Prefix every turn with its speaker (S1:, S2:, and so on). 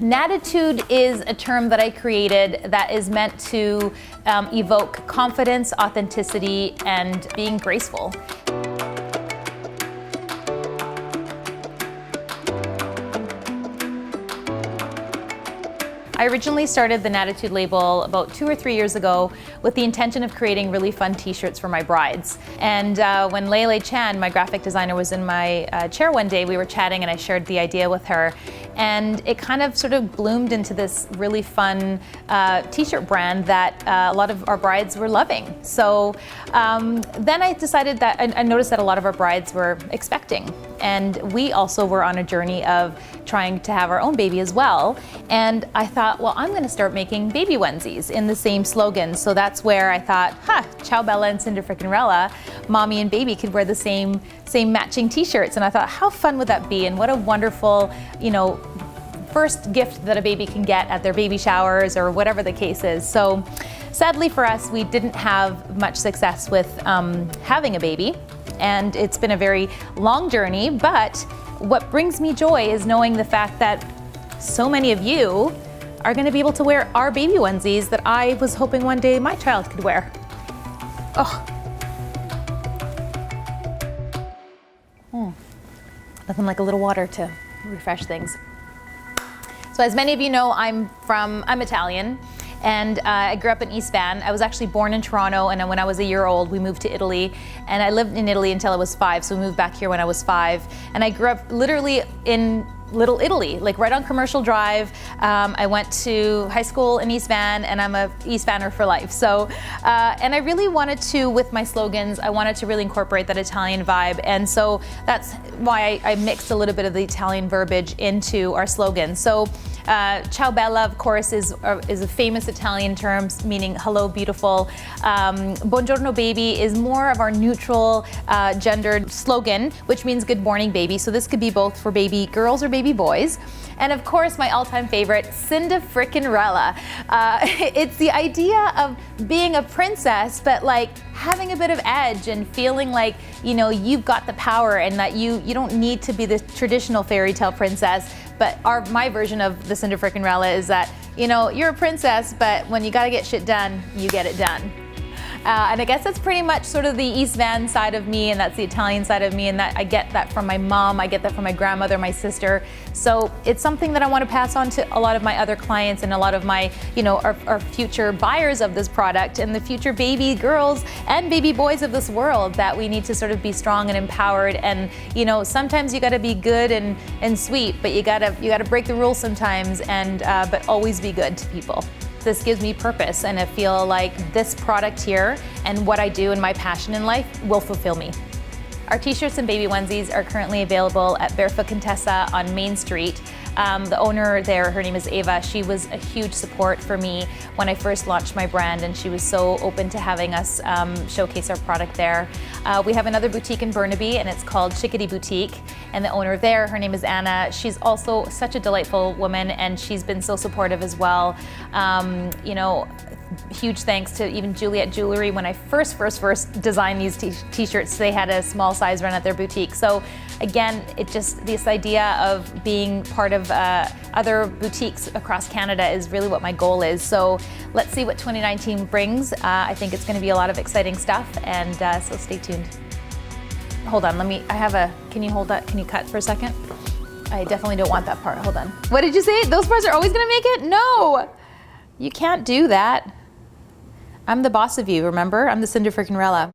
S1: Nadittude is a term that I created that is meant to evoke confidence, authenticity, and being graceful. I originally started the Nadittude Label about 2 or 3 years ago with the intention of creating really fun t-shirts for my brides. And when Lele Chan, my graphic designer, was in my chair one day, we were chatting and I shared the idea with her. And it kind of sort of bloomed into this really fun t-shirt brand that a lot of our brides were loving. So then I decided that, I noticed that a lot of our brides were expecting. And we also were on a journey of trying to have our own baby as well. And I thought, well, I'm gonna start making baby onesies in the same slogan. So that's where I thought, Ciao Bella and Cinder Frickin' Rella, mommy and baby could wear the same matching t-shirts. And I thought, how fun would that be? And what a wonderful, first gift that a baby can get at their baby showers or whatever the case is. So sadly for us, we didn't have much success with having a baby. And it's been a very long journey, but what brings me joy is knowing the fact that so many of you are going to be able to wear our baby onesies that I was hoping one day my child could wear. Nothing like a little water to refresh things. So as many of you know, I'm Italian. And I grew up in East Van. I was actually born in Toronto, and when I was a year old, we moved to Italy. And I lived in Italy until I was 5, so we moved back here when I was 5. And I grew up literally in Little Italy, like right on Commercial Drive. I went to high school in East Van, and I'm a East Vanner for life. So, and I really wanted to, with my slogans, I wanted to really incorporate that Italian vibe. And so that's why I mixed a little bit of the Italian verbiage into our slogan. So Ciao Bella, of course, is a famous Italian term meaning hello, beautiful. Buongiorno baby is more of our neutral gendered slogan, which means good morning baby. So this could be both for baby girls or baby boys. And of course, my all-time favorite, Cinder Frickin' Rella. It's the idea of being a princess, but like having a bit of edge and feeling like, you've got the power and that you don't need to be the traditional fairy tale princess. But my version of the Cinder Frickin' Rella is that, you're a princess, but when you gotta get shit done, you get it done. And I guess that's pretty much sort of the East Van side of me, and that's the Italian side of me, and that I get that from my mom, I get that from my grandmother, my sister. So it's something that I want to pass on to a lot of my other clients and a lot of my, our future buyers of this product and the future baby girls and baby boys of this world, that we need to sort of be strong and empowered. And, sometimes you got to be good and sweet, but you got to break the rules sometimes, and but always be good to people. This gives me purpose, and I feel like this product here and what I do and my passion in life will fulfill me. Our t-shirts and baby onesies are currently available at Barefoot Contessa on Main Street. The owner there, her name is Ava, she was a huge support for me when I first launched my brand, and she was so open to having us showcase our product there. We have another boutique in Burnaby, and it's called Chickadee Boutique, and the owner there, her name is Anna. She's also such a delightful woman, and she's been so supportive as well. Huge thanks to even Juliet Jewelry. When I first designed these t-shirts, they had a small size run at their boutique. So again, this idea of being part of other boutiques across Canada is really what my goal is. So let's see what 2019 brings. I think it's going to be a lot of exciting stuff, and so stay tuned. Hold on, can you hold that? Can you cut for a second? I definitely don't want that part. Hold on. What did you say? Those parts are always going to make it? No! You can't do that. I'm the boss of you, remember? I'm the Cinder Frickin' Rella.